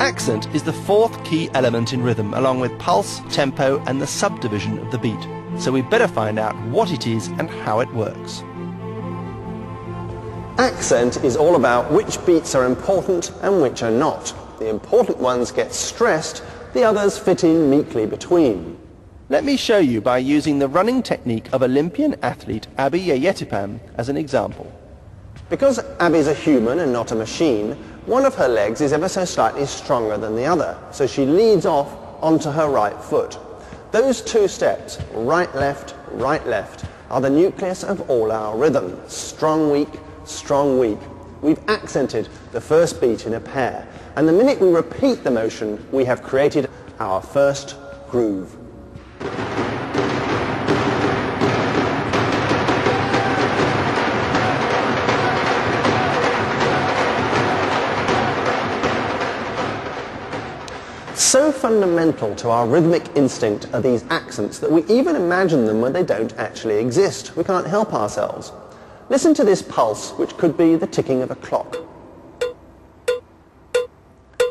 Accent is the fourth key element in rhythm, along with pulse, tempo, and the subdivision of the beat. So we'd better find out what it is and how it works. Accent is all about which beats are important and which are not. The important ones get stressed, the others fit in meekly between. Let me show you by using the running technique of Olympian athlete Abby Yayetipam as an example. Because Abby's a human and not a machine, one of her legs is ever so slightly stronger than the other, so she leads off onto her right foot. Those two steps, right, left, are the nucleus of all our rhythm. Strong, weak, strong, weak. We've accented the first beat in a pair, and the minute we repeat the motion, we have created our first groove. So fundamental to our rhythmic instinct are these accents that we even imagine them when they don't actually exist. We can't help ourselves. Listen to this pulse, which could be the ticking of a clock.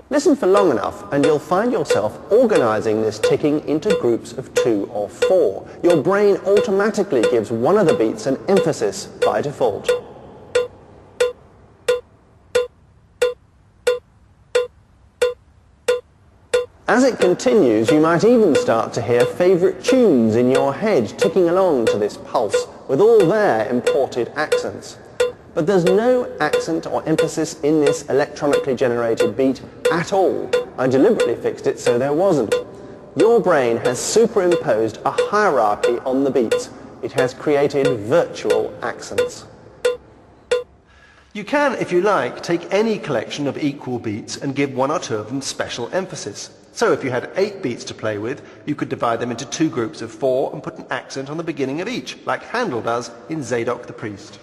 Listen for long enough and you'll find yourself organizing this ticking into groups of 2 or 4. Your brain automatically gives one of the beats an emphasis by default. As it continues, you might even start to hear favourite tunes in your head ticking along to this pulse with all their imported accents. But there's no accent or emphasis in this electronically generated beat at all. I deliberately fixed it so there wasn't. Your brain has superimposed a hierarchy on the beats. It has created virtual accents. You can, if you like, take any collection of equal beats and give 1 or 2 of them special emphasis. So if you had 8 beats to play with, you could divide them into 2 groups of 4 and put an accent on the beginning of each, like Handel does in Zadok the Priest.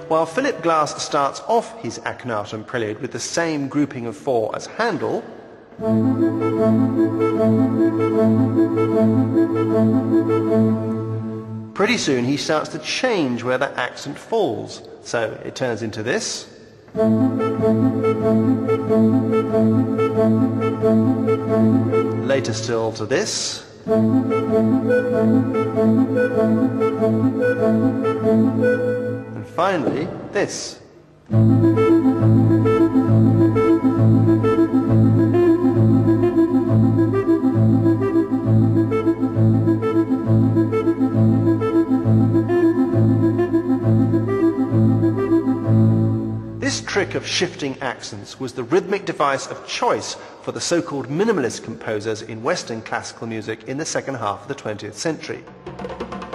While Philip Glass starts off his Akhenaten prelude with the same grouping of 4 as Handel, pretty soon he starts to change where the accent falls. So it turns into this. Later still to this. And finally, this. This trick of shifting accents was the rhythmic device of choice for the so-called minimalist composers in Western classical music in the second half of the 20th century.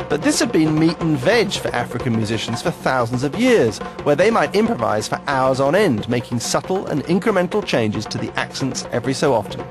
But this had been meat and veg for African musicians for thousands of years, where they might improvise for hours on end, making subtle and incremental changes to the accents every so often.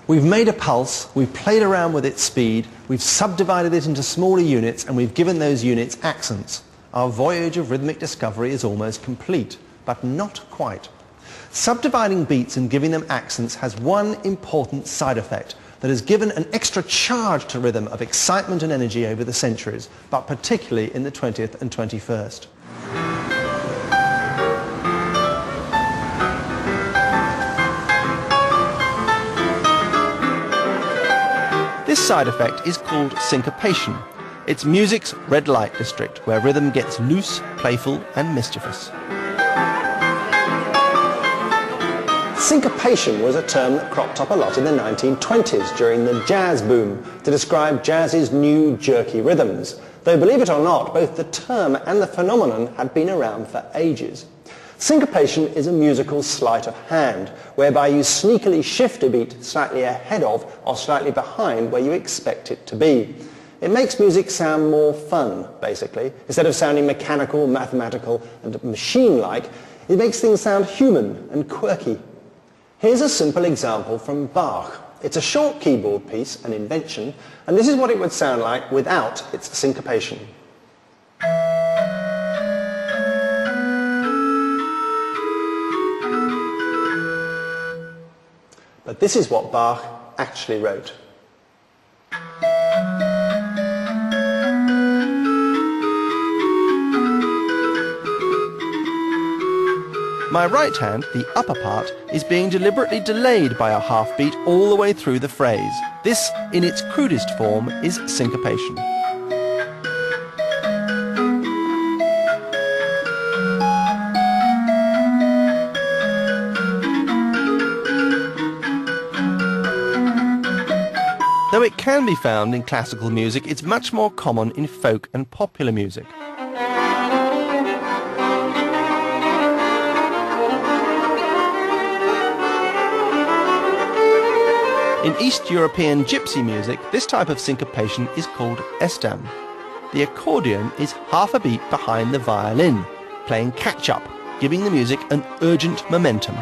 We've made a pulse, we've played around with its speed, we've subdivided it into smaller units, and we've given those units accents. Our voyage of rhythmic discovery is almost complete, but not quite. Subdividing beats and giving them accents has one important side effect that has given an extra charge to rhythm of excitement and energy over the centuries, but particularly in the 20th and 21st. This side effect is called syncopation. It's music's red light district, where rhythm gets loose, playful, and mischievous. Syncopation was a term that cropped up a lot in the 1920s during the jazz boom to describe jazz's new jerky rhythms. Though believe it or not, both the term and the phenomenon had been around for ages. Syncopation is a musical sleight of hand, whereby you sneakily shift a beat slightly ahead of or slightly behind where you expect it to be. It makes music sound more fun, basically. Instead of sounding mechanical, mathematical, and machine-like, it makes things sound human and quirky. Here's a simple example from Bach. It's a short keyboard piece, an invention, and this is what it would sound like without its syncopation. But this is what Bach actually wrote. My right hand, the upper part, is being deliberately delayed by a half beat all the way through the phrase. This, in its crudest form, is syncopation. Though it can be found in classical music, it's much more common in folk and popular music. In East European gypsy music, this type of syncopation is called estam. The accordion is half a beat behind the violin, playing catch-up, giving the music an urgent momentum.